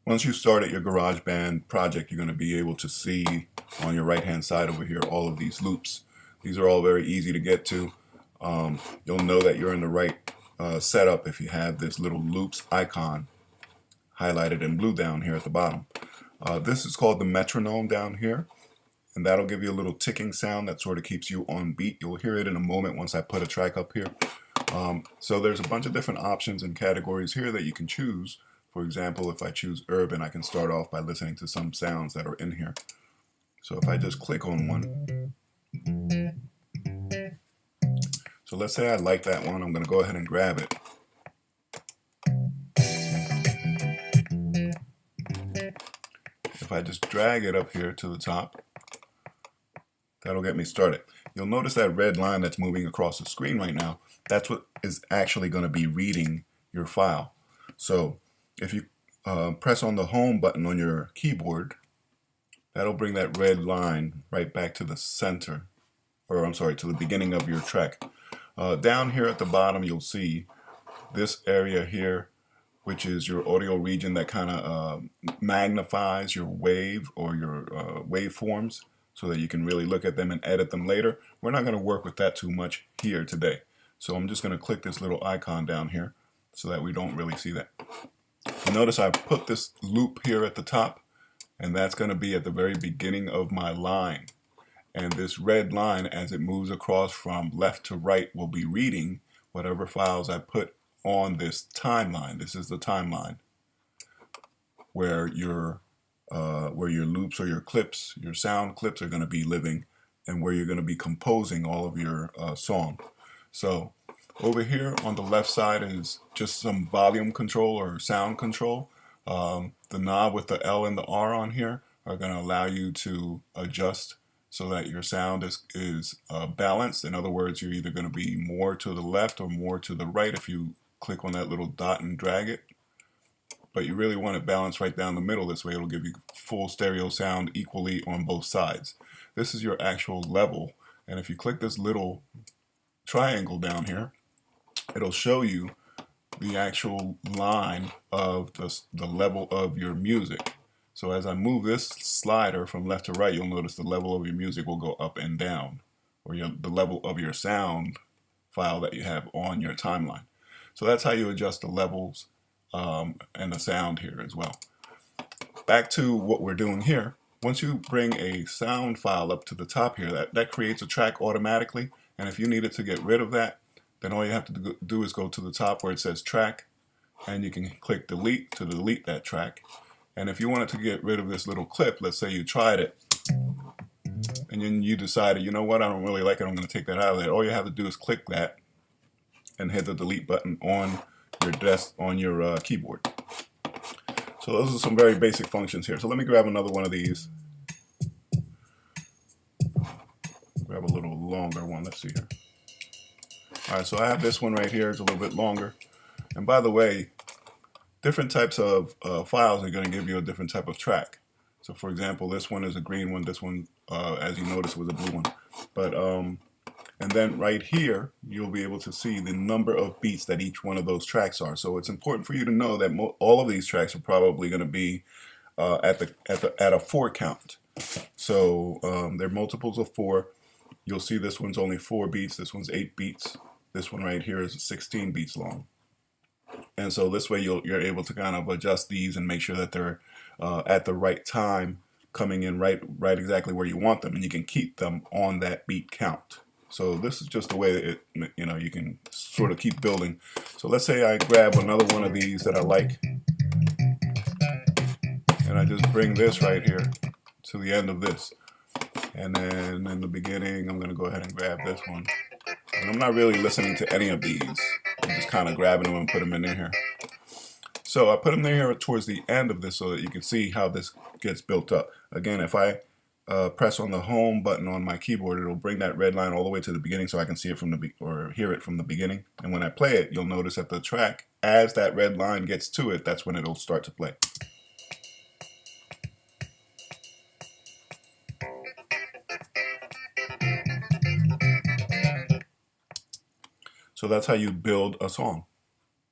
Once you start at your GarageBand project, you're going to be able to see on your right hand side over here all of these loops. These are all very easy to get to. You'll know that you're in the right setup if you have this little loops icon highlighted in blue down here at the bottom. This is called the metronome down here, and that'll give you a little ticking sound that sort of keeps you on beat. You'll hear it in a moment once I put a track up here. So there's a bunch of different options and categories here that you can choose. For example, if I choose urban, I can start off by listening to some sounds that are in here. So if I just click on one. So let's say I like that one. I'm going to go ahead and grab it. If I just drag it up here to the top, that'll get me started. You'll notice that red line that's moving across the screen right now. That's what is actually going to be reading your file. So if you press on the home button on your keyboard, that'll bring that red line right back to the center, or I'm sorry, to the beginning of your track. Down here at the bottom, you'll see this area here, which is your audio region that kind of magnifies your wave or your waveforms so that you can really look at them and edit them later. We're not going to work with that too much here today. So I'm just going to click this little icon down here so that we don't really see that. You notice I put this loop here at the top, and that's going to be at the very beginning of my line. And this red line, as it moves across from left to right, will be reading whatever files I put on this timeline. This is the timeline where your loops or your clips, your sound clips are going to be living, and where you're going to be composing all of your song. So over here on the left side is just some volume control or sound control. The knob with the L and the R on here are going to allow you to adjust so that your sound is balanced. In other words, you're either going to be more to the left or more to the right if you click on that little dot and drag it. But you really want it balanced right down the middle. This way it'll give you full stereo sound equally on both sides. This is your actual level. And if you click this little triangle down here, it'll show you the actual line of the level of your music. So as I move this slider from left to right, you'll notice the level of your music will go up and down, or the level of your sound file that you have on your timeline. So that's how you adjust the levels and the sound here as well. Back to what we're doing here. Once you bring a sound file up to the top here, that creates a track automatically. And if you needed to get rid of that, then all you have to do is go to the top where it says track, and you can click delete to delete that track. And if you wanted to get rid of this little clip, let's say you tried it, and then you decided, you know what, I don't really like it, I'm going to take that out of there. All you have to do is click that and hit the delete button on your desk, on your keyboard. So those are some very basic functions here. So let me grab another one of these. Grab a little longer one. Let's see here. All right, so I have this one right here. It's a little bit longer. And by the way, different types of files are going to give you a different type of track. So for example, this one is a green one. This one, as you notice, was a blue one. But and then right here, you'll be able to see the number of beats that each one of those tracks are. So it's important for you to know that all of these tracks are probably going to be at a 4 count. So they're multiples of 4. You'll see this one's only 4 beats. This one's 8 beats. This one right here is 16 beats long. And so this way you're able to kind of adjust these and make sure that they're at the right time, coming in right exactly where you want them, and you can keep them on that beat count. So this is just the way that you can sort of keep building. So let's say I grab another one of these that I like, and I just bring this right here to the end of this. And then in the beginning, I'm going to go ahead and grab this one. And I'm not really listening to any of these. I'm just kind of grabbing them and put them in here. So I put them in here towards the end of this so that you can see how this gets built up. Again, if I press on the home button on my keyboard, it'll bring that red line all the way to the beginning so I can see it from or hear it from the beginning. And when I play it, you'll notice that the track, as that red line gets to it, that's when it'll start to play. So that's how you build a song.